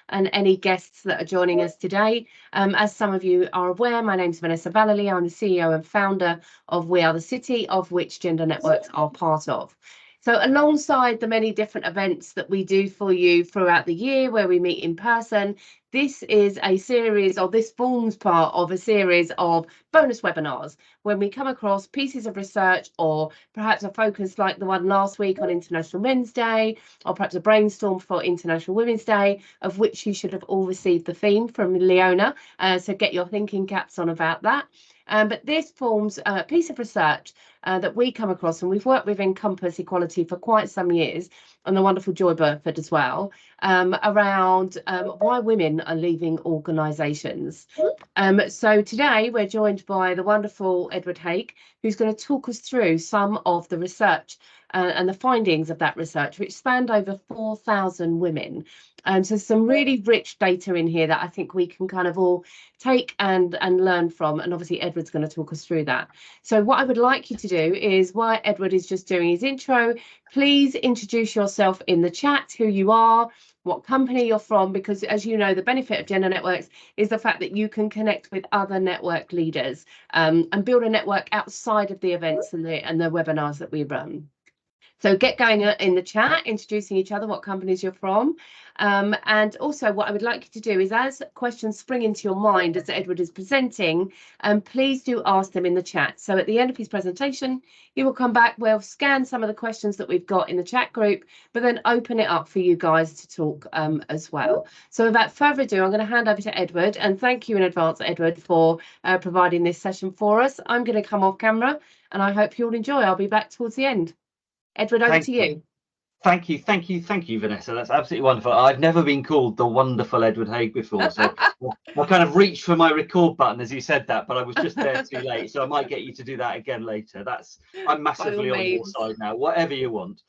and any guests that are joining us today. As some of you are aware, my name's Vanessa Vallely. I'm the CEO and founder of We Are the City, of which Gender Networks are part of. So alongside the many different events that we do for you throughout the year where we meet in person, this is a series, or this forms part of a series of bonus webinars when we come across pieces of research, or perhaps a focus like the one last week on International Men's Day, or perhaps a brainstorm for International Women's Day, of which you should have all received the theme from Leona. So get your thinking caps on about that. But this forms a piece of research that we come across, and we've worked with Encompass Equality for quite some years, and the wonderful Joy Burford as well, around why women are leaving organisations. So today we're joined by the wonderful Edward Haig, who's going to talk us through some of the research and the findings of that research, which spanned over 4,000 women. So some really rich data in here that I think we can kind of all take and learn from. And obviously Edward's going to talk us through that. So what I would like you to do is, while Edward is just doing his intro, please introduce yourself in the chat, who you are, what company you're from, because as you know, the benefit of Gender Networks is the fact that you can connect with other network leaders and build a network outside of the events and the webinars that we run. So get going in the chat, introducing each other, what companies you're from. And also what I would like you to do is, as questions spring into your mind as Edward is presenting, please do ask them in the chat. So at the end of his presentation, he will come back, we'll scan some of the questions that we've got in the chat group, but then open it up for you guys to talk as well. So without further ado, I'm going to hand over to Edward, and thank you in advance, Edward, for providing this session for us. I'm going to come off camera, and I hope you'll enjoy. I'll be back towards the end. Edward, over to you. Thank you, Vanessa. That's absolutely wonderful. I've never been called the wonderful Edward Haig before, so I kind of reached for my record button as you said that, but I was just there too late, so I might get you to do that again later. I'm massively on your side now, whatever you want.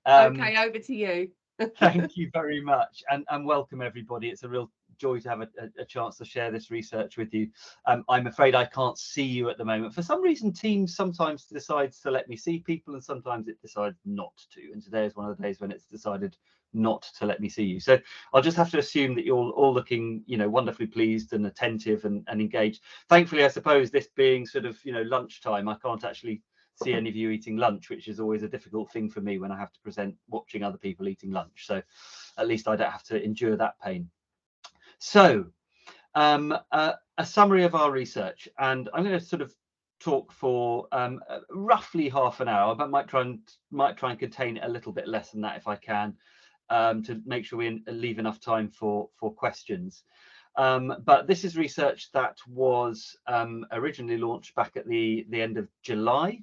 Okay, over to you. Thank you very much, and welcome everybody. It's a real joy to have a chance to share this research with you. I'm afraid I can't see you at the moment. For some reason, Teams sometimes decides to let me see people, and sometimes it decides not to. And today is one of the days when it's decided not to let me see you. So I'll just have to assume that you're all looking, wonderfully pleased and attentive and engaged. Thankfully, I suppose, this being sort of, lunchtime, I can't actually see any of you eating lunch, which is always a difficult thing for me when I have to present watching other people eating lunch. So at least I don't have to endure that pain. So a summary of our research, and I'm going to sort of talk for roughly half an hour, but might try and contain it a little bit less than that if I can, to make sure we leave enough time for questions. But this is research that was originally launched back at the end of July,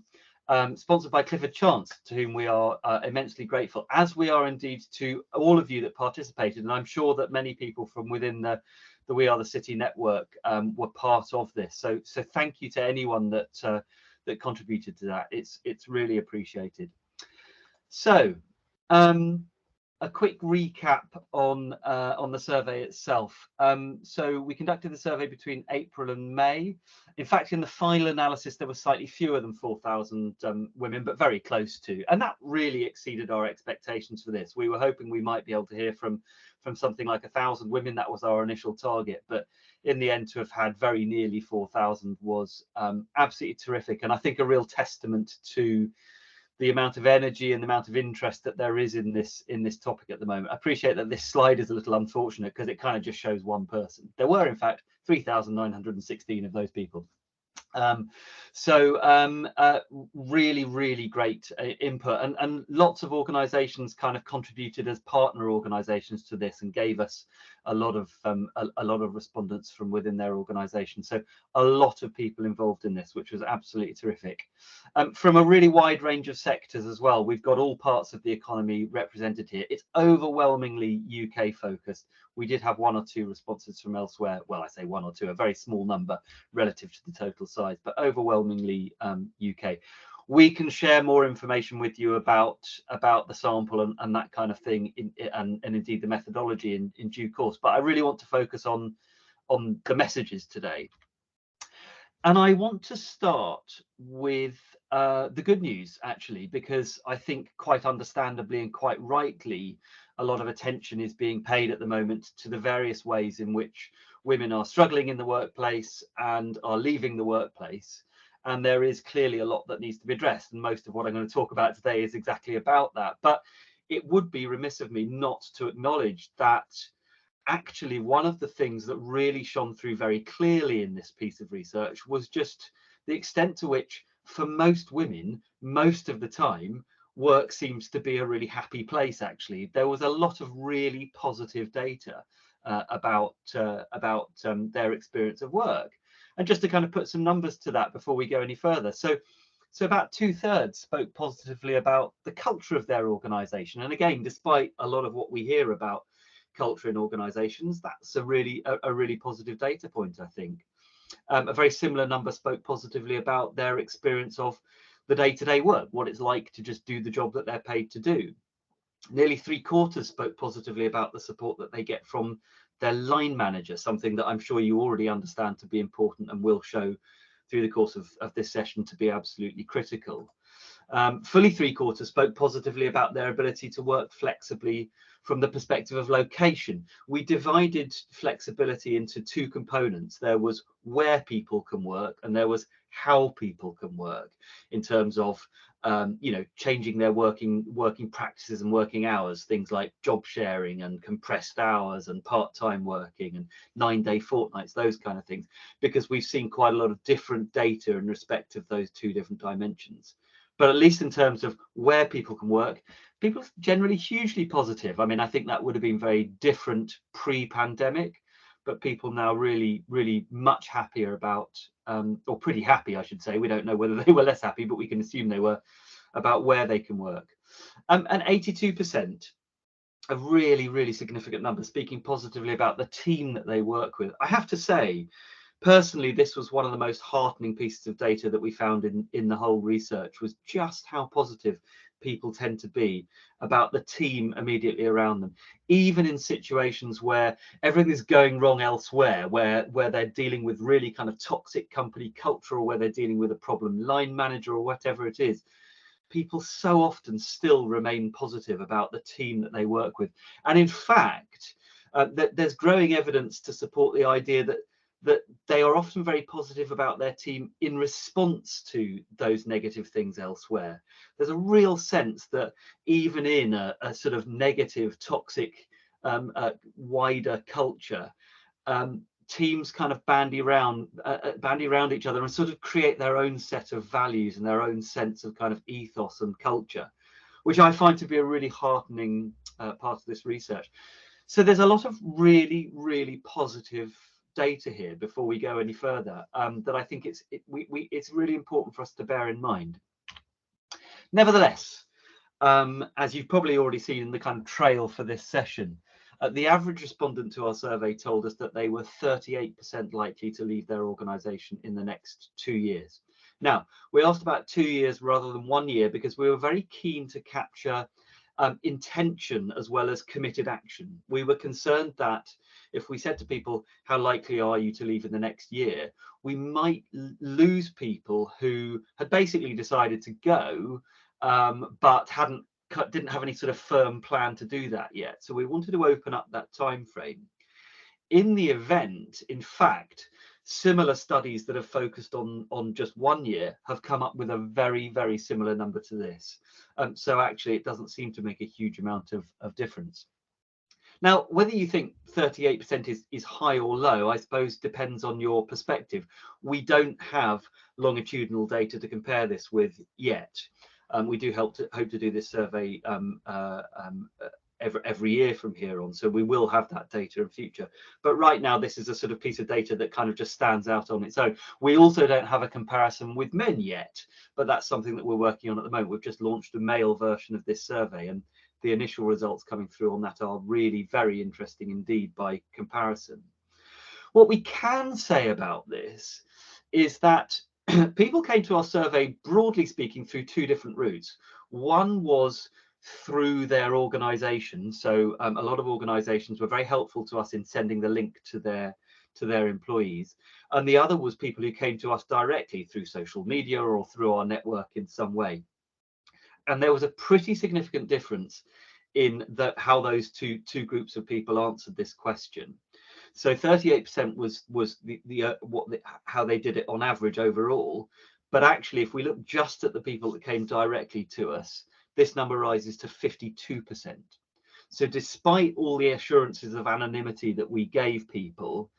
sponsored by Clifford Chance, to whom we are immensely grateful, as we are indeed to all of you that participated. And I'm sure that many people from within the We Are the City network were part of this. So thank you to anyone that contributed to that. It's really appreciated. So a quick recap on the survey itself. So we conducted the survey between April and May. In fact, in the final analysis, there were slightly fewer than 4,000 women, but very close to. And that really exceeded our expectations for this. We were hoping we might be able to hear from something like 1,000 women. That was our initial target. But in the end, to have had very nearly 4,000 was absolutely terrific. And I think a real testament to the amount of energy and the amount of interest that there is in this topic at the moment. I appreciate that this slide is a little unfortunate because it kind of just shows one person. There were, in fact, 3,916 of those people. Really, really great input, and lots of organizations kind of contributed as partner organizations to this and gave us a lot of respondents from within their organization. So a lot of people involved in this, which was absolutely terrific. From a really wide range of sectors as well. We've got all parts of the economy represented here. It's overwhelmingly UK focused. We did have one or two responses from elsewhere. Well, I say one or two, a very small number relative to the total size, but overwhelmingly UK. We can share more information with you about the sample and that kind of thing, and indeed the methodology in due course. But I really want to focus on the messages today. And I want to start with the good news, actually, because I think quite understandably and quite rightly, a lot of attention is being paid at the moment to the various ways in which women are struggling in the workplace and are leaving the workplace. And there is clearly a lot that needs to be addressed. And most of what I'm going to talk about today is exactly about that. But it would be remiss of me not to acknowledge that actually one of the things that really shone through very clearly in this piece of research was just the extent to which, for most women, most of the time, work seems to be a really happy place. Actually, there was a lot of really positive data about their experience of work. And just to kind of put some numbers to that before we go any further, so about 2/3 spoke positively about the culture of their organisation. And again, despite a lot of what we hear about culture in organisations, that's a really positive data point, I think. A very similar number spoke positively about their experience of the day-to-day work, what it's like to just do the job that they're paid to do. Nearly 3/4 spoke positively about the support that they get from their line manager, something that I'm sure you already understand to be important and will show through the course of this session to be absolutely critical. Fully 3/4 spoke positively about their ability to work flexibly from the perspective of location. We divided flexibility into two components. There was where people can work and there was how people can work, in terms of changing their working practices and working hours, things like job sharing and compressed hours and part-time working and 9-day fortnights, those kind of things, because we've seen quite a lot of different data in respect of those two different dimensions. But at least in terms of where people can work, people are generally hugely positive. I mean, I think that would have been very different pre-pandemic, but people now really, really much happier about, or pretty happy, I should say. We don't know whether they were less happy, but we can assume they were, about where they can work. And 82%, a really, really significant number, speaking positively about the team that they work with. I have to say, personally, this was one of the most heartening pieces of data that we found in the whole research, was just how positive people tend to be about the team immediately around them, even in situations where everything is going wrong elsewhere, where they're dealing with really kind of toxic company culture, or where they're dealing with a problem line manager or whatever it is. People so often still remain positive about the team that they work with. And in fact, there's growing evidence to support the idea that they are often very positive about their team in response to those negative things elsewhere. There's a real sense that even in a sort of negative, toxic, wider culture, teams kind of bandy around each other and sort of create their own set of values and their own sense of kind of ethos and culture, which I find to be a really heartening part of this research. So there's a lot of really, really positive data here before we go any further, that I think it's really important for us to bear in mind. Nevertheless, as you've probably already seen in the kind of trail for this session, the average respondent to our survey told us that they were 38% likely to leave their organisation in the next 2 years. Now, we asked about 2 years rather than 1 year because we were very keen to capture intention as well as committed action. We were concerned that if we said to people, how likely are you to leave in the next year, we might lose people who had basically decided to go, but didn't have any sort of firm plan to do that yet. So we wanted to open up that time frame. In the event, in fact, similar studies that have focused on just 1 year have come up with a very, very similar number to this. So actually, it doesn't seem to make a huge amount of difference. Now, whether you think 38% is high or low, I suppose depends on your perspective. We don't have longitudinal data to compare this with yet. We do hope to do this survey every year from here on, so we will have that data in future. But right now, this is a sort of piece of data that kind of just stands out on its own. We also don't have a comparison with men yet, but that's something that we're working on at the moment. We've just launched a male version of this survey, and the initial results coming through on that are really very interesting indeed by comparison. What we can say about this is that people came to our survey, broadly speaking, through two different routes. One was through their organization. So a lot of organizations were very helpful to us in sending the link to their employees. And the other was people who came to us directly through social media or through our network in some way. And there was a pretty significant difference in how those two groups of people answered this question. So 38% was how they did it on average overall. But actually, if we look just at the people that came directly to us, this number rises to 52%. So despite all the assurances of anonymity that we gave people,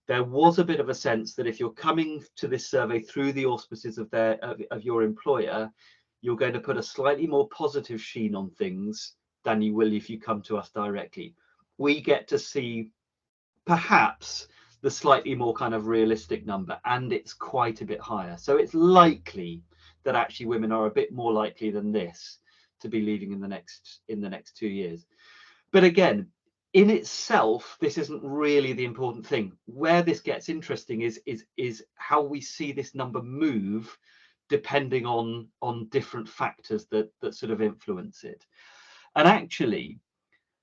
there was a bit of a sense that if you're coming to this survey through the auspices of your employer, you're going to put a slightly more positive sheen on things than you will if you come to us directly. We get to see perhaps the slightly more kind of realistic number, and it's quite a bit higher. So it's likely that actually women are a bit more likely than this to be leaving in the next 2 years. But again, in itself, this isn't really the important thing. Where this gets interesting is how we see this number move depending on different factors that sort of influence it. And actually,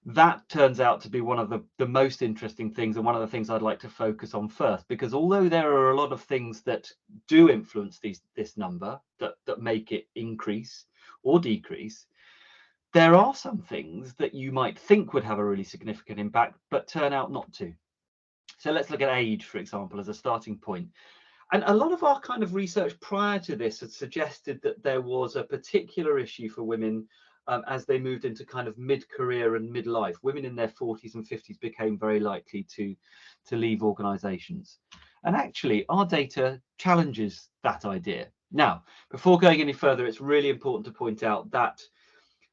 that turns out to be one of the most interesting things, and one of the things I'd like to focus on first, because although there are a lot of things that do influence this number that make it increase or decrease, there are some things that you might think would have a really significant impact but turn out not to. So let's look at age, for example, as a starting point. And a lot of our kind of research prior to this had suggested that there was a particular issue for women as they moved into kind of mid-career and midlife. Women in their 40s and 50s became very likely to leave organizations. And actually, our data challenges that idea. Now, before going any further, it's really important to point out that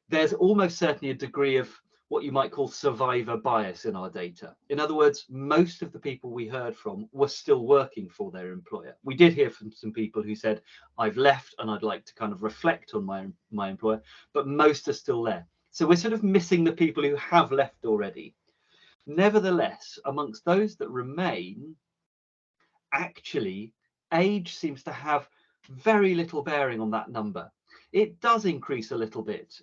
there's almost certainly a degree of what you might call survivor bias in our data. In other words, most of the people we heard from were still working for their employer. We did hear from some people who said, I've left and I'd like to kind of reflect on my employer, but most are still there. So we're sort of missing the people who have left already. Nevertheless, amongst those that remain, actually, age seems to have very little bearing on that number. It does increase a little bit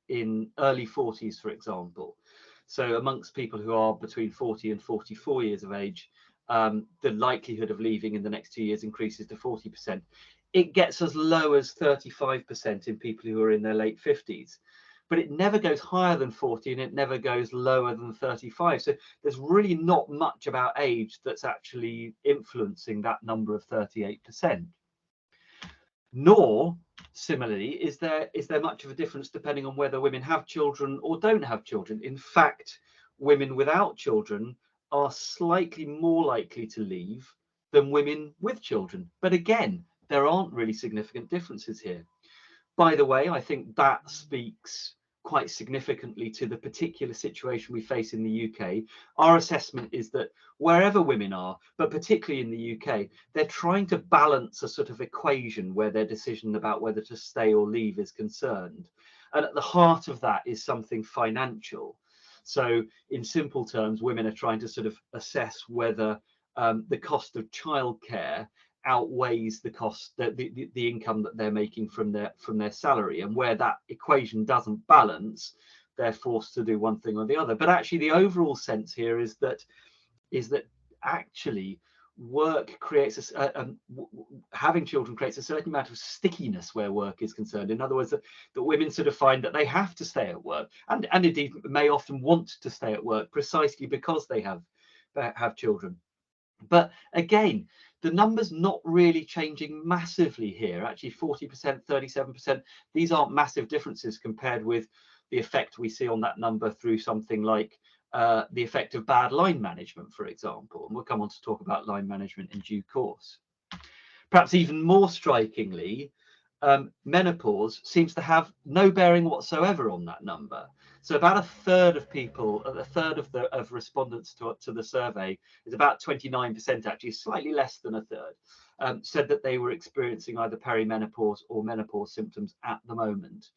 in early 40s, for example. So amongst people who are between 40 and 44 years of age, the likelihood of leaving in the next 2 years increases to 40%. It gets as low as 35% in people who are in their late 50s. But it never goes higher than 40 and it never goes lower than 35. So there's really not much about age that's actually influencing that number of 38%. Nor, similarly, is there much of a difference depending on whether women have children or don't have children. In fact, women without children are slightly more likely to leave than women with children. But again, there aren't really significant differences here. By the way, I think that speaks quite significantly to the particular situation we face in the UK. Our assessment is that wherever women are, but particularly in the UK, they're trying to balance a sort of equation where their decision about whether to stay or leave is concerned. And at the heart of that is something financial. So in simple terms, women are trying to sort of assess whether the cost of childcare outweighs the cost, the income that they're making from their salary, and where that equation doesn't balance, they're forced to do one thing or the other. But actually, the overall sense here is that actually work creates having children creates a certain amount of stickiness where work is concerned. In other words, that women sort of find that they have to stay at work, and indeed may often want to stay at work precisely because they have children. But again, the number's not really changing massively here. Actually, 40%, 37%, these aren't massive differences compared with the effect we see on that number through something like the effect of bad line management, for example. And we'll come on to talk about line management in due course. Perhaps even more strikingly, menopause seems to have no bearing whatsoever on that number. So about a third of people, a third of respondents to the survey, is about 29%, actually slightly less than a third, said that they were experiencing either perimenopause or menopause symptoms at the moment.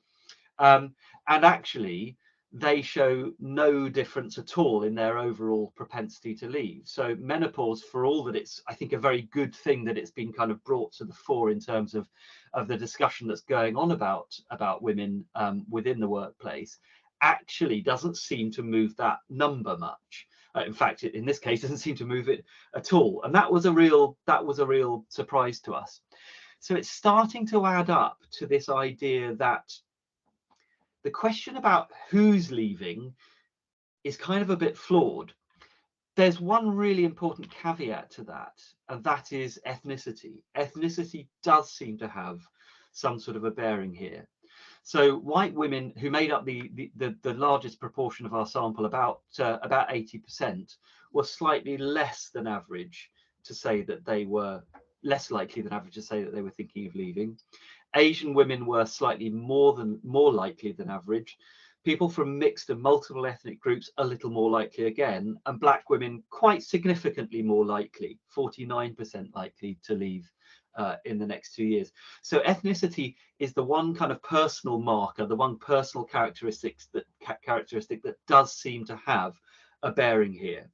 And actually, they show no difference at all in their overall propensity to leave. So menopause, for all that it's, I think, a very good thing that it's been kind of brought to the fore in terms of the discussion that's going on about women within the workplace, actually doesn't seem to move that number much. In fact, in this case, doesn't seem to move it at all. And that was a real surprise to us. So it's starting to add up to this idea that the question about who's leaving is kind of a bit flawed. There's one really important caveat to that, and that is ethnicity. Ethnicity does seem to have some sort of a bearing here. So white women, who made up the largest proportion of our sample, about 80%, were slightly less than average to say that they were less likely than average to say that they were thinking of leaving. Asian women were slightly more likely than average. People from mixed and multiple ethnic groups a little more likely again, and black women quite significantly more likely, 49% likely to leave in the next 2 years. So ethnicity is the one kind of personal marker, the one personal characteristic that does seem to have a bearing here.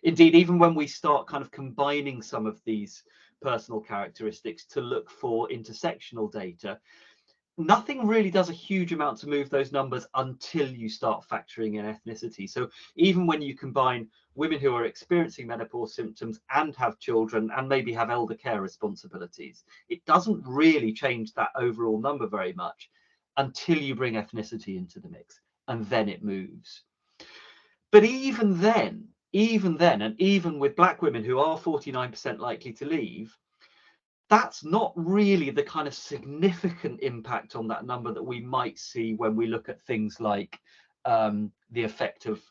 Indeed, even when we start kind of combining some of these personal characteristics to look for intersectional data, nothing really does a huge amount to move those numbers until you start factoring in ethnicity. So even when you combine women who are experiencing menopause symptoms and have children and maybe have elder care responsibilities, it doesn't really change that overall number very much until you bring ethnicity into the mix, and then it moves. But even then, and even with black women who are 49% likely to leave, that's not really the kind of significant impact on that number that we might see when we look at things like the effect of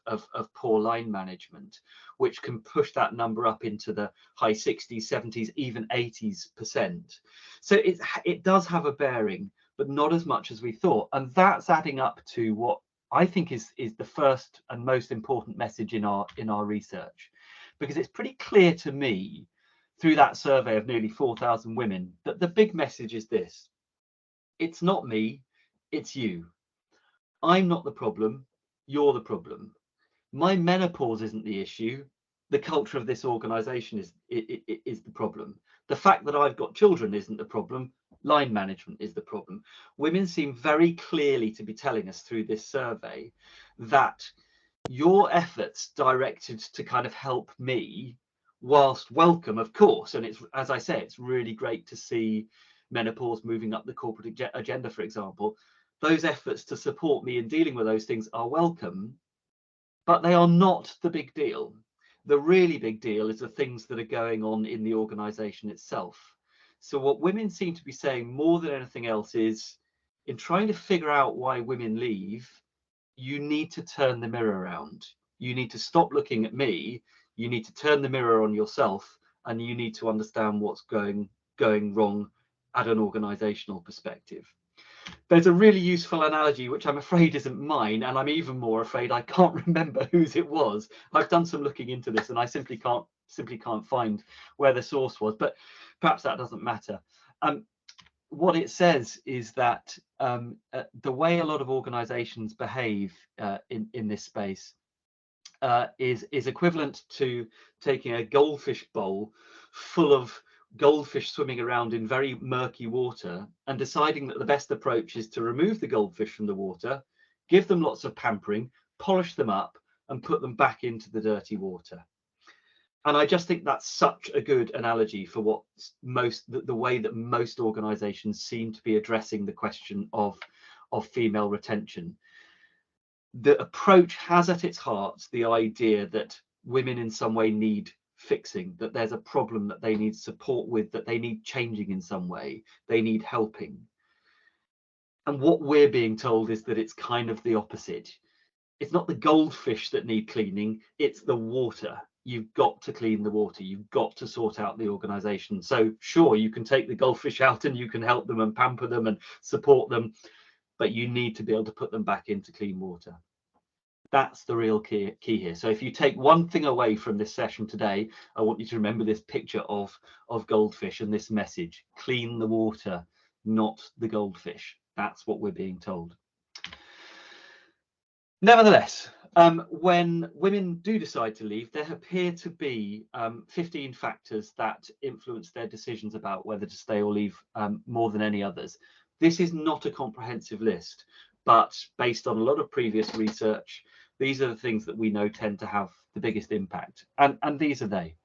poor line management, which can push that number up into the high 60s, 70s, even 80%. So it does have a bearing, but not as much as we thought. And that's adding up to what I think is the first and most important message in our research, because it's pretty clear to me through that survey of nearly 4,000 women that the big message is this: it's not me, it's you. I'm not the problem, you're the problem. My menopause isn't the issue. The culture of this organization is the problem. The fact that I've got children isn't the problem. Line management is the problem. Women seem very clearly to be telling us through this survey that your efforts directed to kind of help me, whilst welcome, of course, and it's, as I say, it's really great to see menopause moving up the corporate agenda, for example. Those efforts to support me in dealing with those things are welcome, but they are not the big deal. The really big deal is the things that are going on in the organization itself. So what women seem to be saying more than anything else is, in trying to figure out why women leave, you need to turn the mirror around. You need to stop looking at me. You need to turn the mirror on yourself, and you need to understand what's going wrong at an organizational perspective. There's a really useful analogy, which I'm afraid isn't mine, and I'm even more afraid I can't remember whose it was. I've done some looking into this, and I simply can't find where the source was, but perhaps that doesn't matter. What it says is that the way a lot of organizations behave in this space is equivalent to taking a goldfish bowl full of goldfish swimming around in very murky water and deciding that the best approach is to remove the goldfish from the water, give them lots of pampering, polish them up, and put them back into the dirty water. And I just think that's such a good analogy for what the way that most organizations seem to be addressing the question of female retention. The approach has at its heart the idea that women in some way need fixing, that there's a problem that they need support with, that they need changing in some way, they need helping. And what we're being told is that it's kind of the opposite. It's not the goldfish that need cleaning, it's the water. You've got to clean the water, you've got to sort out the organization. So sure, you can take the goldfish out and you can help them and pamper them and support them, but you need to be able to put them back into clean water. That's the real key here. So if you take one thing away from this session today, I want you to remember this picture of goldfish and this message: clean the water, not the goldfish. That's what we're being told. Nevertheless, when women do decide to leave, there appear to be 15 factors that influence their decisions about whether to stay or leave more than any others. This is not a comprehensive list, but based on a lot of previous research, these are the things that we know tend to have the biggest impact. And these are they.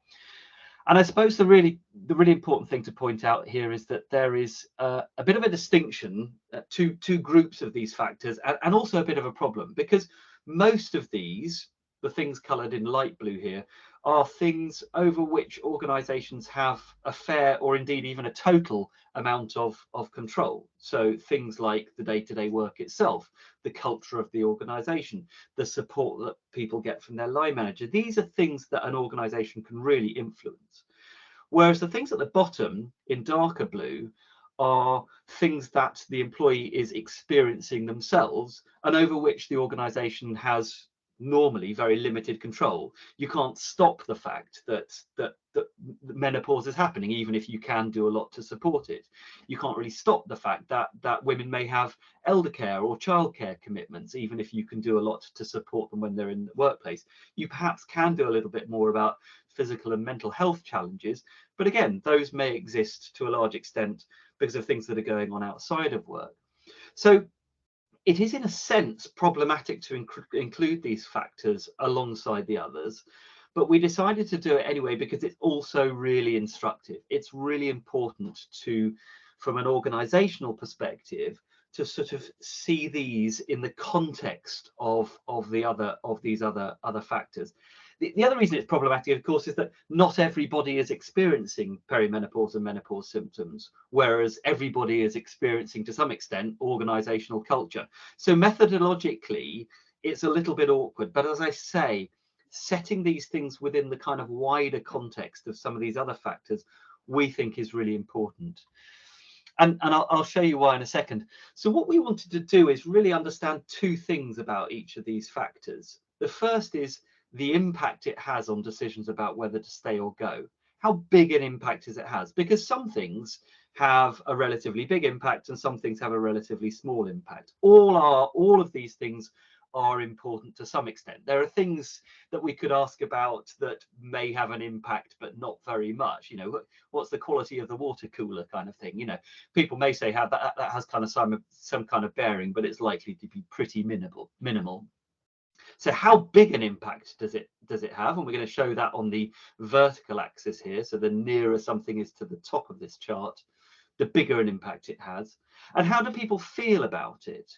And I suppose the really important thing to point out here is that there is a bit of a distinction, two groups of these factors, and also a bit of a problem, because most of these, the things coloured in light blue here, are things over which organisations have a fair, or indeed even a total, amount of control. So things like the day-to-day work itself, the culture of the organisation, the support that people get from their line manager. These are things that an organisation can really influence. Whereas the things at the bottom in darker blue are things that the employee is experiencing themselves and over which the organisation has normally very limited control. You can't stop the fact that menopause is happening, even if you can do a lot to support it. You can't really stop the fact that women may have elder care or childcare commitments, even if you can do a lot to support them when they're in the workplace. You perhaps can do a little bit more about physical and mental health challenges, but again, those may exist to a large extent because of things that are going on outside of work. So it is in a sense problematic to include these factors alongside the others, but we decided to do it anyway because it's also really instructive. It's really important to, from an organizational perspective, to sort of see these in the context of these other factors. The other reason it's problematic, of course, is that not everybody is experiencing perimenopause and menopause symptoms, whereas everybody is experiencing, to some extent, organizational culture. So methodologically, it's a little bit awkward. But as I say, setting these things within the kind of wider context of some of these other factors, we think is really important. And I'll show you why in a second. So what we wanted to do is really understand two things about each of these factors. The first is the impact it has on decisions about whether to stay or go. How big an impact is it has? Because some things have a relatively big impact and some things have a relatively small impact. All of these things are important to some extent. There are things that we could ask about that may have an impact, but not very much. You know, what's the quality of the water cooler kind of thing? You know, people may say how that has kind of some kind of bearing, but it's likely to be pretty minimal. So how big an impact does it have? And we're going to show that on the vertical axis here. So the nearer something is to the top of this chart, the bigger an impact it has. And how do people feel about it?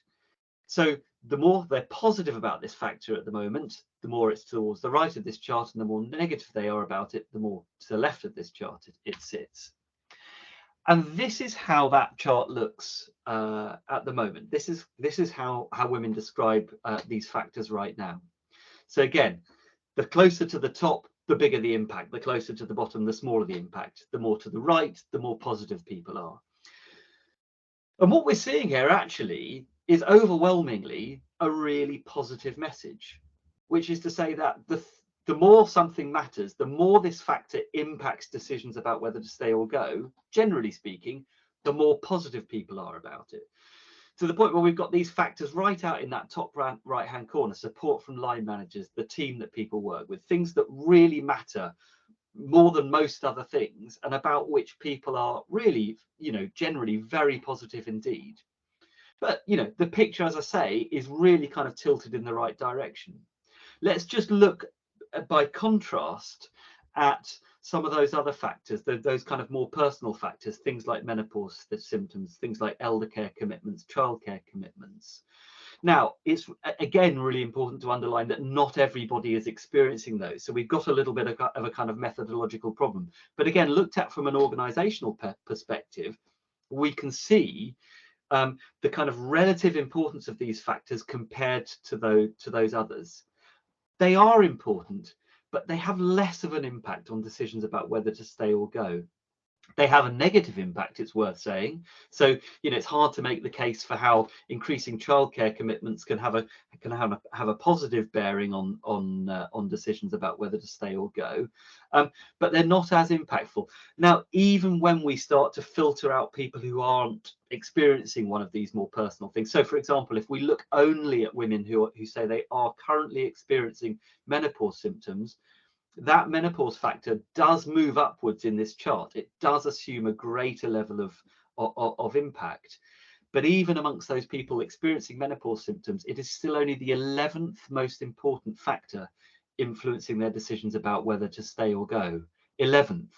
So the more they're positive about this factor at the moment, the more it's towards the right of this chart, and the more negative they are about it, the more to the left of this chart it sits. And this is how that chart looks at the moment. This is how women describe these factors right now. So again, the closer to the top, the bigger the impact. The closer to the bottom, the smaller the impact. The more to the right, the more positive people are. And what we're seeing here actually is overwhelmingly a really positive message, which is to say that the more something matters, the more this factor impacts decisions about whether to stay or go, generally speaking, the more positive people are about it. To the point where we've got these factors right out in that top right-hand corner: support from line managers, the team that people work with, things that really matter more than most other things, and about which people are really, you know, generally very positive indeed. But, you know, the picture, as I say, is really kind of tilted in the right direction. Let's just look by contrast at some of those other factors, those kind of more personal factors, things like menopause symptoms, things like elder care commitments, childcare commitments. Now, it's again really important to underline that not everybody is experiencing those. So we've got a little bit of a kind of methodological problem. But again, looked at from an organizational perspective, we can see the kind of relative importance of these factors compared to those others. They are important, but they have less of an impact on decisions about whether to stay or go. They have a negative impact, it's worth saying. So, you know, it's hard to make the case for how increasing childcare commitments can have a positive bearing on decisions about whether to stay or go, but they're not as impactful. Now, even when we start to filter out people who aren't experiencing one of these more personal things. So, for example, if we look only at women who say they are currently experiencing menopause symptoms, that menopause factor does move upwards in this chart. It does assume a greater level of impact. But even amongst those people experiencing menopause symptoms, it is still only the 11th most important factor influencing their decisions about whether to stay or go. 11th.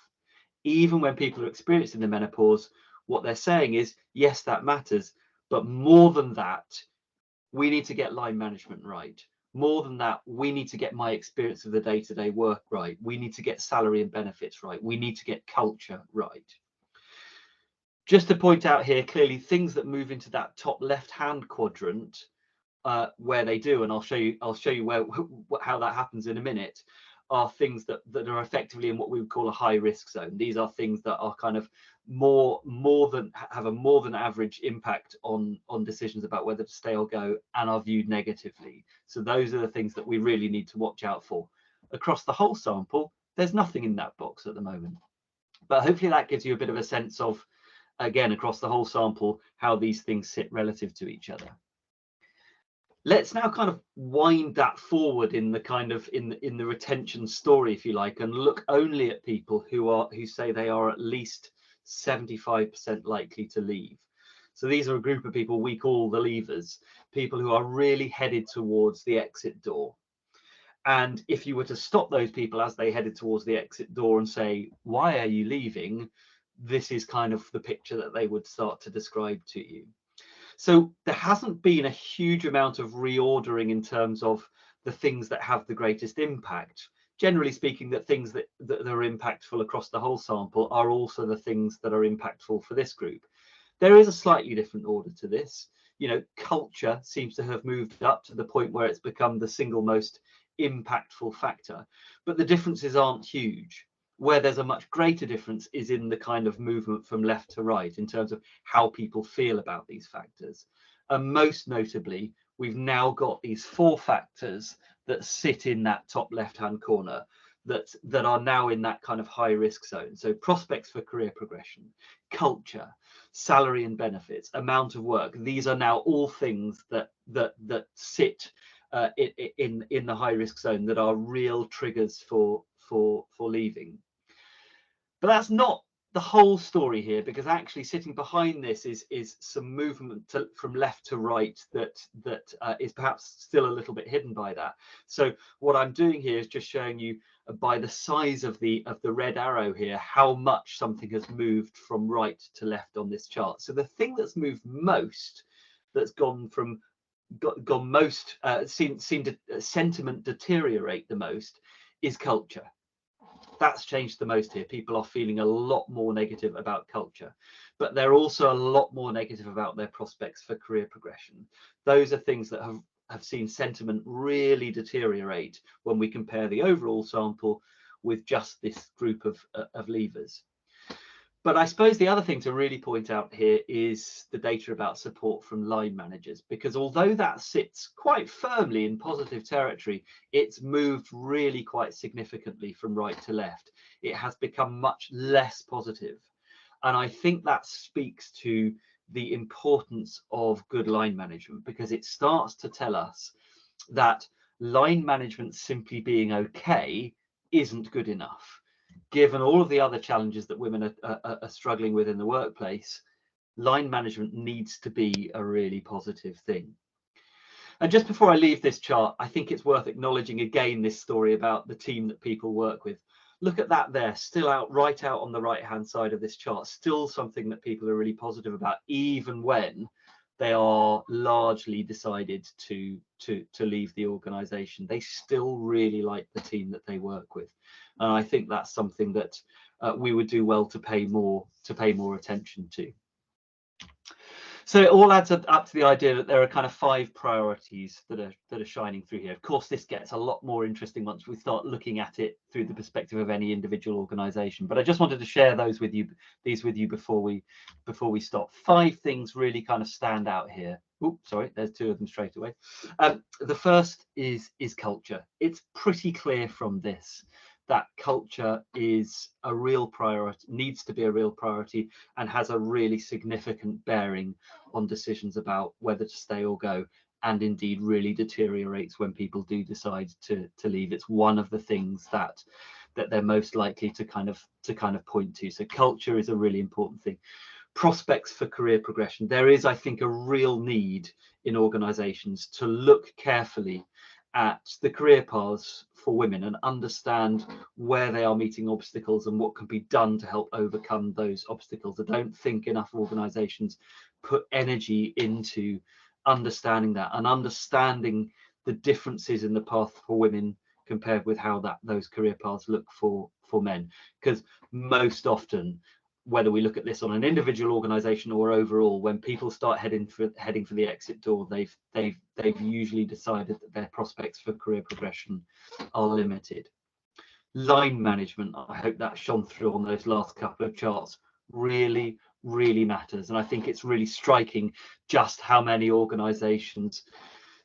Even when people are experiencing the menopause, what they're saying is, yes, that matters, but more than that, we need to get line management right. More than that, we need to get my experience of the day-to-day work right. We need to get salary and benefits right. We need to get culture right. Just to point out here clearly, things that move into that top left-hand quadrant, where they do, and I'll show you where how that happens in a minute, are things that are effectively in what we would call a high risk zone. These are things that are kind of have a more than average impact on decisions about whether to stay or go, and are viewed negatively. So those are the things that we really need to watch out for. Across the whole sample, there's nothing in that box at the moment, but hopefully that gives you a bit of a sense of, again, across the whole sample, how these things sit relative to each other. Let's now kind of wind that forward in the kind of in the retention story, if you like, and look only at people who say they are at least 75% likely to leave. So these are a group of people we call the leavers, people who are really headed towards the exit door. And if you were to stop those people as they headed towards the exit door and say, why are you leaving? This is kind of the picture that they would start to describe to you. So there hasn't been a huge amount of reordering in terms of the things that have the greatest impact. Generally speaking, that things that are impactful across the whole sample are also the things that are impactful for this group. There is a slightly different order to this. You know, culture seems to have moved up to the point where it's become the single most impactful factor, but the differences aren't huge. Where there's a much greater difference is in the kind of movement from left to right in terms of how people feel about these factors. And most notably, we've now got these 4 factors that sit in that top left-hand corner that are now in that kind of high risk zone. So prospects for career progression, culture, salary and benefits, amount of work. These are now all things that sit in the high risk zone, that are real triggers for leaving. But that's not the whole story here, because actually sitting behind this is some movement from left to right that is perhaps still a little bit hidden by that. So what I'm doing here is just showing you by the size of the red arrow here how much something has moved from right to left on this chart. So the thing that's moved most, that's gone most, seen sentiment deteriorate the most, is culture. That's changed the most here. People are feeling a lot more negative about culture, but they're also a lot more negative about their prospects for career progression. Those are things that have seen sentiment really deteriorate when we compare the overall sample with just this group of leavers. But I suppose the other thing to really point out here is the data about support from line managers, because although that sits quite firmly in positive territory, it's moved really quite significantly from right to left. It has become much less positive. And I think that speaks to the importance of good line management, because it starts to tell us that line management simply being okay isn't good enough. Given all of the other challenges that women are struggling with in the workplace, line management needs to be a really positive thing. And just before I leave this chart, I think it's worth acknowledging again this story about the team that people work with. Look at that there, still right out on the right-hand side of this chart, still something that people are really positive about, even when they are largely decided to leave the organization. They still really like the team that they work with. And I think that's something that we would do well to pay more attention to. So it all adds up to the idea that there are kind of 5 priorities that are shining through here. Of course, this gets a lot more interesting once we start looking at it through the perspective of any individual organization. But I just wanted to share these with you before we stop. 5 things really kind of stand out here. Oh, sorry, there's 2 of them straight away. The first is culture. It's pretty clear from this that culture is a real priority, needs to be a real priority, and has a really significant bearing on decisions about whether to stay or go, and indeed really deteriorates when people do decide to leave. It's one of the things that they're most likely to kind of point to. So culture is a really important thing. Prospects for career progression. There is, I think, a real need in organizations to look carefully at the career paths for women and understand where they are meeting obstacles and what can be done to help overcome those obstacles. I don't think enough organisations put energy into understanding that and understanding the differences in the path for women compared with how those career paths look for men, because most often, whether we look at this on an individual organisation or overall, when people start heading for the exit door, they've usually decided that their prospects for career progression are limited. Line management, I hope that shone through on those last couple of charts, really matters, and I think it's really striking just how many organisations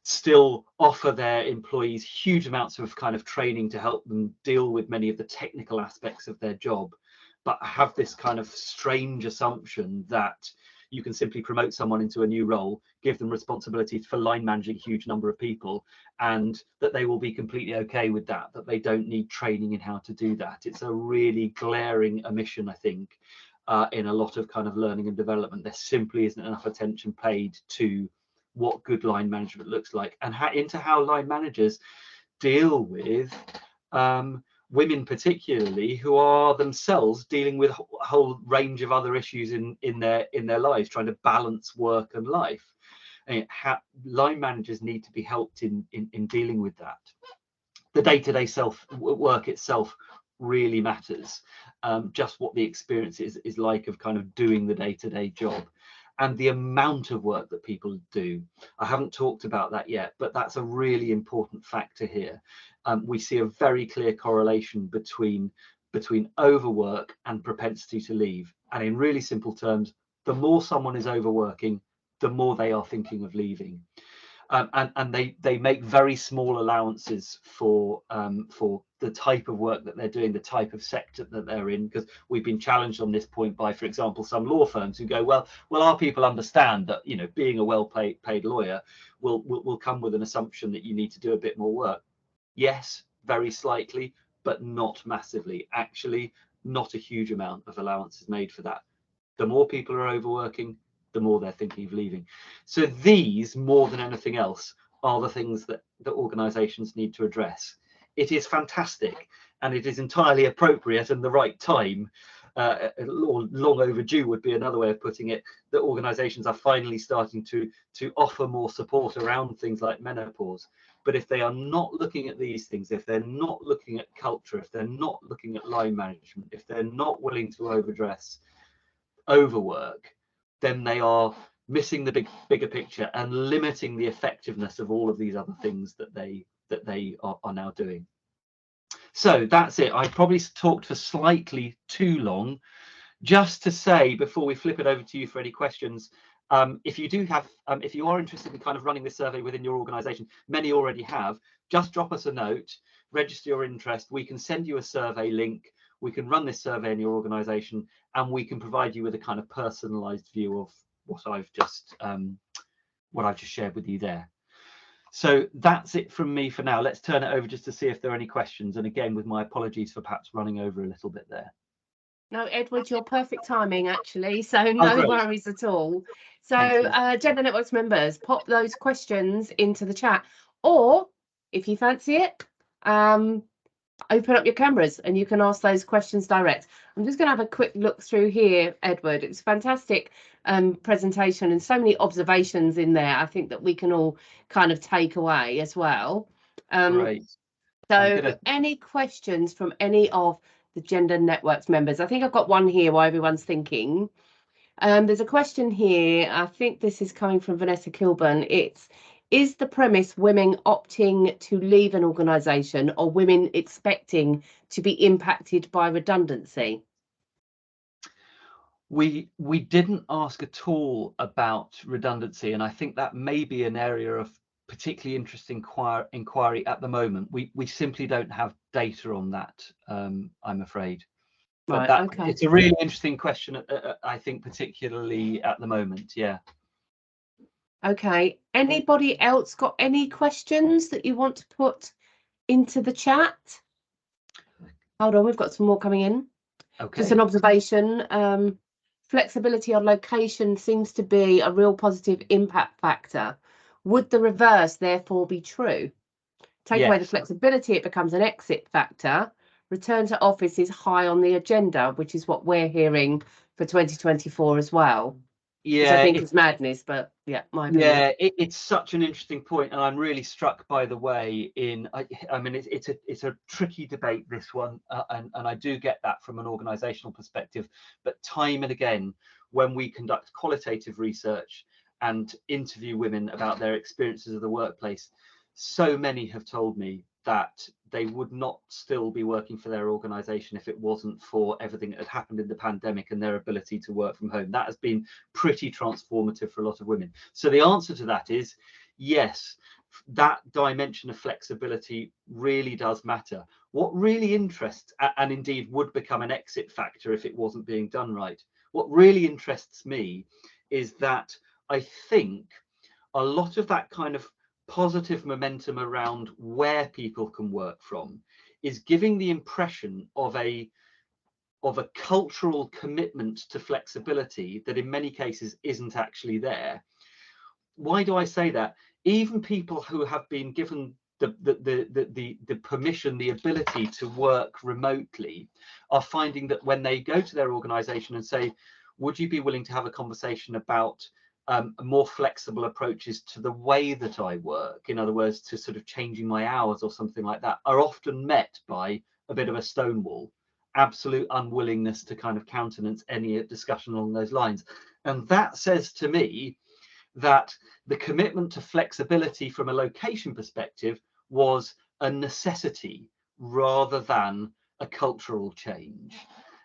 still offer their employees huge amounts of kind of training to help them deal with many of the technical aspects of their job, but have this kind of strange assumption that you can simply promote someone into a new role, give them responsibility for line managing a huge number of people, and that they will be completely okay with that they don't need training in how to do that. It's a really glaring omission, I think, in a lot of kind of learning and development. There simply isn't enough attention paid to what good line management looks like, and how line managers deal with women, particularly, who are themselves dealing with a whole range of other issues in their lives, trying to balance work and life. And line managers need to be helped in dealing with that. The day-to-day work itself really matters, just what the experience is like of kind of doing the day-to-day job. And the amount of work that people do. I haven't talked about that yet, but that's a really important factor here. We see a very clear correlation between overwork and propensity to leave. And in really simple terms, the more someone is overworking, the more they are thinking of leaving. And they make very small allowances for the type of work that they're doing, the type of sector that they're in, because we've been challenged on this point by, for example, some law firms who go, well, our people understand that, you know, being a well-paid lawyer will come with an assumption that you need to do a bit more work. Yes, very slightly, but not massively. Actually, not a huge amount of allowance is made for that. The more people are overworking, the more they're thinking of leaving. So these, more than anything else, are the things that organisations need to address. It is fantastic, and it is entirely appropriate and the right time, or long overdue would be another way of putting it, that organisations are finally starting to offer more support around things like menopause. But if they are not looking at these things, if they're not looking at culture, if they're not looking at line management, if they're not willing to overaddress overwork, then they are missing the bigger picture and limiting the effectiveness of all of these other things that they are now doing. So that's it. I probably talked for slightly too long. Just to say, before we flip it over to you for any questions, if you are interested in kind of running this survey within your organisation, many already have, just drop us a note, register your interest. We can send you a survey link. We can run this survey in your organisation, and we can provide you with a kind of personalised view of what I've just shared with you there. So that's it from me for now. Let's turn it over just to see if there are any questions. And again, with my apologies for perhaps running over a little bit there. No, Edward, you're perfect timing, actually, so no worries at all. So Gender Networks members, pop those questions into the chat, or if you fancy it, open up your cameras and you can ask those questions direct. I'm just going to have a quick look through here, Edward. It's a fantastic presentation and so many observations in there, I think, that we can all kind of take away as well. Great. So any questions from any of the Gender Networks members? I think I've got one here while everyone's thinking. There's a question here. I think this is coming from Vanessa Kilburn. Is the premise women opting to leave an organisation or women expecting to be impacted by redundancy? We didn't ask at all about redundancy, and I think that may be an area of particularly interesting inquiry at the moment. We simply don't have data on that, I'm afraid. But Right, okay. It's a really interesting question, I think, particularly at the moment. Yeah. Okay. Anybody else got any questions that you want to put into the chat? Hold on, we've got some more coming in. Okay. Just an observation. Flexibility on location seems to be a real positive impact factor. Would the reverse therefore be true? Take away the Yes. flexibility, it becomes an exit factor. Return to office is high on the agenda, which is what we're hearing for 2024 as well. Which I Yeah, think is madness, but yeah, my opinion. yeah, it's such an interesting point, and I'm really struck by the way I mean it's a tricky debate, this one, and I do get that from an organizational perspective, but time and again when we conduct qualitative research and interview women about their experiences of the workplace, so many have told me that they would not still be working for their organization if it wasn't for everything that had happened in the pandemic and their ability to work from home. That has been pretty transformative for a lot of women. So the answer to that is yes, that dimension of flexibility really does matter. What really interests, and indeed would become an exit factor if it wasn't being done right, what really interests me is that I think a lot of that kind of positive momentum around where people can work from is giving the impression of a cultural commitment to flexibility that in many cases isn't actually there. Why do I say that? Even people who have been given the permission, the ability to work remotely, are finding that when they go to their organization and say, would you be willing to have a conversation about more flexible approaches to the way that I work, in other words, to sort of changing my hours or something like that, are often met by a bit of a stonewall, absolute unwillingness to kind of countenance any discussion along those lines. And that says to me that the commitment to flexibility from a location perspective was a necessity rather than a cultural change.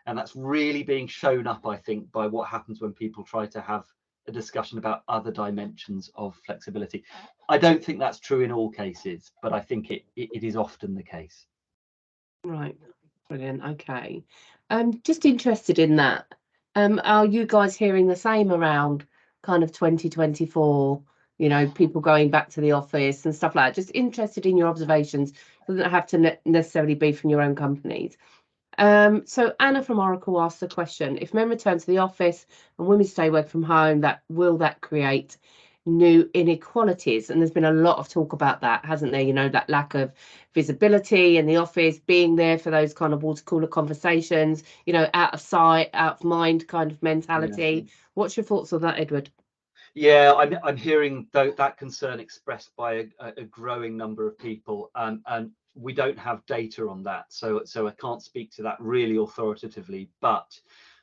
And that's really being shown up, I think, by what happens when people try to have a discussion about other dimensions of flexibility. I don't think that's true in all cases, but I think it is often the case. Right, brilliant. Okay, just interested in that. Are you guys hearing the same around kind of 2024? You know, people going back to the office and stuff like that. Just interested in your observations. Doesn't have to necessarily be from your own companies. So Anna from Oracle asked the question: if men return to the office and women stay work from home, will that create new inequalities? And there's been a lot of talk about that, hasn't there? You know, that lack of visibility in the office, being there for those kind of water cooler conversations, you know, out of sight, out of mind kind of mentality. Yeah. What's your thoughts on that, Edward? Yeah, I'm hearing that concern expressed by a growing number of people, and we don't have data on that, so I can't speak to that really authoritatively, but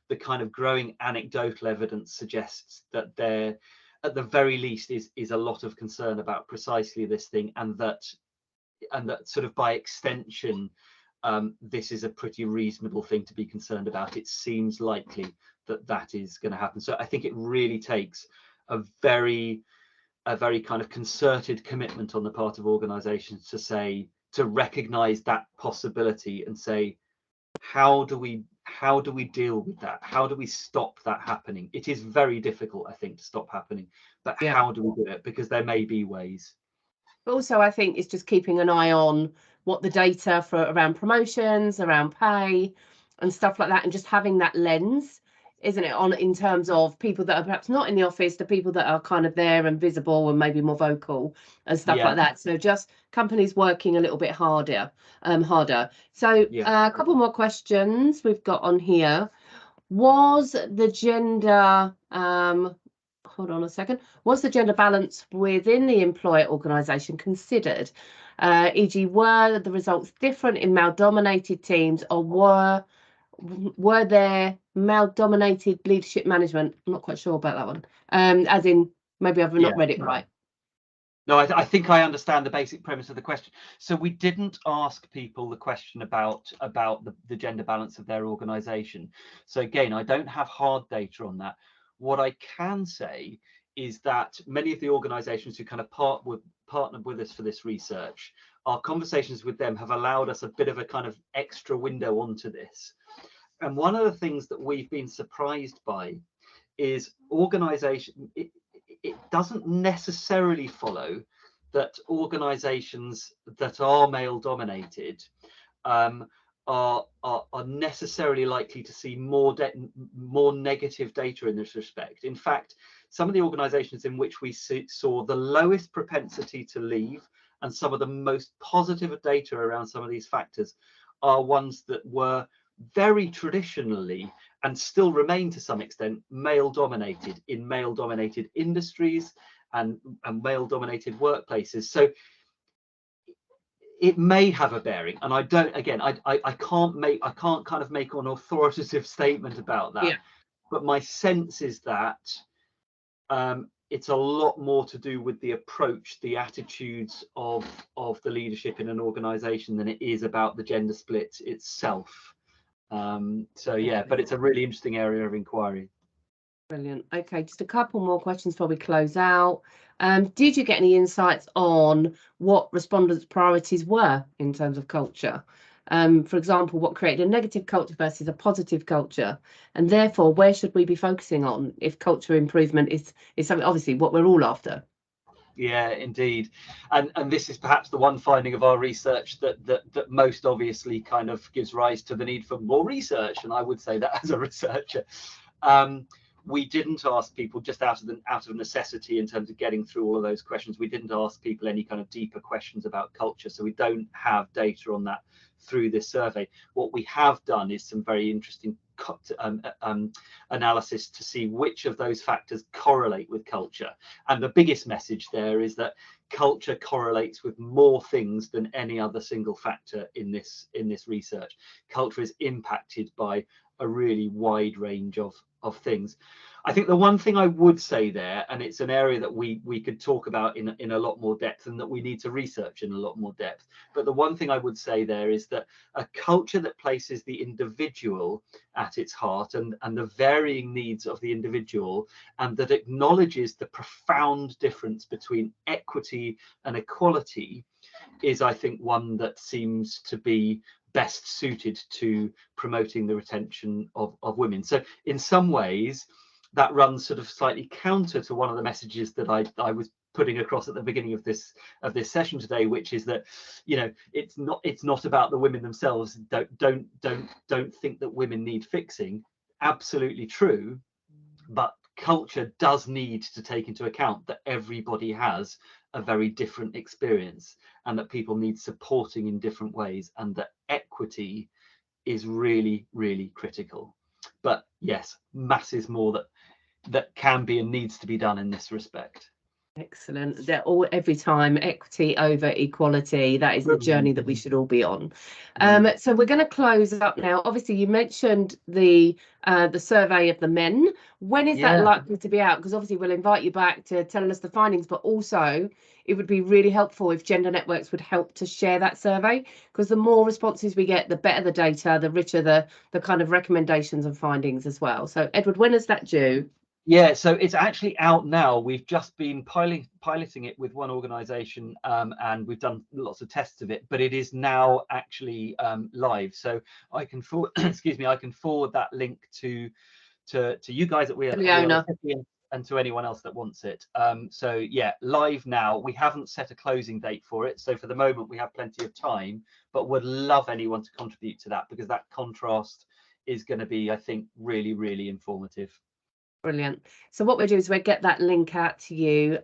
the kind of growing anecdotal evidence suggests that there, at the very least, is a lot of concern about precisely this thing, and that sort of by extension, this is a pretty reasonable thing to be concerned about. It seems likely that is going to happen. So I think it really takes a very kind of concerted commitment on the part of organizations to recognize that possibility and say, how do we deal with that? How do we stop that happening? It is very difficult, I think, to stop happening, but yeah. How do we do it? Because there may be ways. But also, I think it's just keeping an eye on what the data for around promotions, around pay and stuff like that, and just having that lens, isn't it, on in terms of people that are perhaps not in the office, the people that are kind of there and visible and maybe more vocal and stuff like that. So just companies working a little bit harder. So a couple more questions we've got on here. Was the gender hold on a second. Was the gender balance within the employer organisation considered? E.g., were the results different in male-dominated teams, or were there male-dominated leadership management? I'm not quite sure about that one. As in, maybe I've not read it right. No, I think I understand the basic premise of the question. So we didn't ask people the question about the gender balance of their organisation. So again, I don't have hard data on that. What I can say is that many of the organisations who kind of partnered with us for this research, our conversations with them have allowed us a bit of a kind of extra window onto this. And one of the things that we've been surprised by is organisation. It doesn't necessarily follow that organizations that are male dominated are necessarily likely to see more negative data in this respect. In fact, some of the organizations in which we saw the lowest propensity to leave and some of the most positive data around some of these factors are ones that were very traditionally, and still remain to some extent, male dominated, in male dominated industries and male dominated workplaces. So it may have a bearing, and I can't kind of make an authoritative statement about that. Yeah. But my sense is that it's a lot more to do with the approach, the attitudes of the leadership in an organization than it is about the gender split itself. So yeah, but it's a really interesting area of inquiry. Brilliant. Okay, just a couple more questions before we close out. Did you get any insights on what respondents' priorities were in terms of culture? For example, what created a negative culture versus a positive culture? And therefore, where should we be focusing on if culture improvement is something, obviously, what we're all after? Yeah, indeed. And this is perhaps the one finding of our research that most obviously kind of gives rise to the need for more research. And I would say that as a researcher. We didn't ask people, just out of necessity in terms of getting through all of those questions, we didn't ask people any kind of deeper questions about culture. So we don't have data on that through this survey. What we have done is some very interesting analysis to see which of those factors correlate with culture. And the biggest message there is that culture correlates with more things than any other single factor in this research. Culture is impacted by a really wide range of things. I think the one thing I would say there, and it's an area that we could talk about in a lot more depth and that we need to research in a lot more depth, but the one thing I would say there is that a culture that places the individual at its heart and the varying needs of the individual, and that acknowledges the profound difference between equity and equality, is, I think, one that seems to be best suited to promoting the retention of women. So in some ways that runs sort of slightly counter to one of the messages that I was putting across at the beginning of this session today, which is that, you know, it's not about the women themselves. Don't think that women need fixing. Absolutely true, but culture does need to take into account that everybody has a very different experience and that people need supporting in different ways, and that equity is really, really critical. But yes, masses more that can be and needs to be done in this respect. Excellent. They're all, every time, equity over equality. That is the journey that we should all be on. So we're going to close up now. Obviously, you mentioned the survey of the men. When is that likely to be out? Because obviously we'll invite you back to tell us the findings, but also it would be really helpful if Gender Networks would help to share that survey, because the more responses we get, the better the data, the richer the kind of recommendations and findings as well. So Edward, when is that due? Yeah, so it's actually out now. We've just been piloting it with one organization, and we've done lots of tests of it, but it is now actually live. So I can forward, excuse me, I can forward that link to you guys at We Are the City, and to anyone else that wants it. So yeah, live now. We haven't set a closing date for it, so for the moment we have plenty of time, but would love anyone to contribute to that, because that contrast is going to be, I think, really, really informative. Brilliant. So what we'll do is we'll get that link out to you.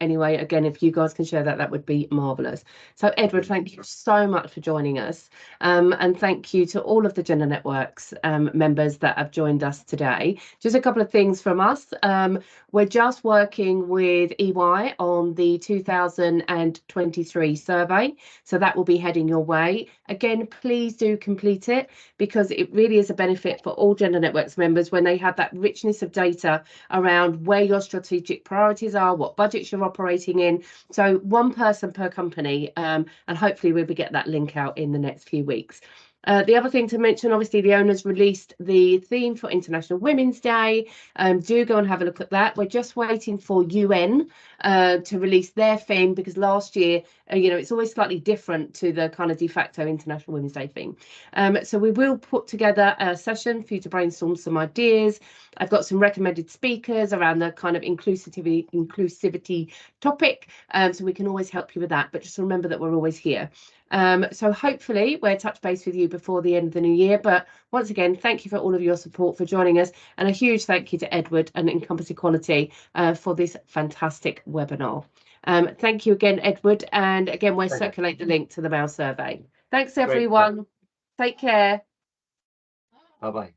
Anyway, again, if you guys can share that, that would be marvellous. So Edward, thank you so much for joining us. And thank you to all of the Gender Networks members that have joined us today. Just a couple of things from us. We're just working with EY on the 2023 survey. So that will be heading your way. Again, please do complete it, because it really is a benefit for all Gender Networks members when they have that richness of data around where your strategic priorities are, what budgets you're operating in. So one person per company, and hopefully we'll get that link out in the next few weeks. The other thing to mention, obviously, the owners released the theme for International Women's Day. Do go and have a look at that. We're just waiting for UN to release their theme, because last year, it's always slightly different to the kind of de facto International Women's Day theme. So we will put together a session for you to brainstorm some ideas. I've got some recommended speakers around the kind of inclusivity topic, so we can always help you with that. But just remember that we're always here. So hopefully we'll touch base with you before the end of the new year. But once again, thank you for all of your support, for joining us, and a huge thank you to Edward and Encompass Equality for this fantastic webinar. Thank you again, Edward. And again, we'll Pleasure. circulate the link to the mail survey. Thanks, Great. everyone. Take care. Bye-bye.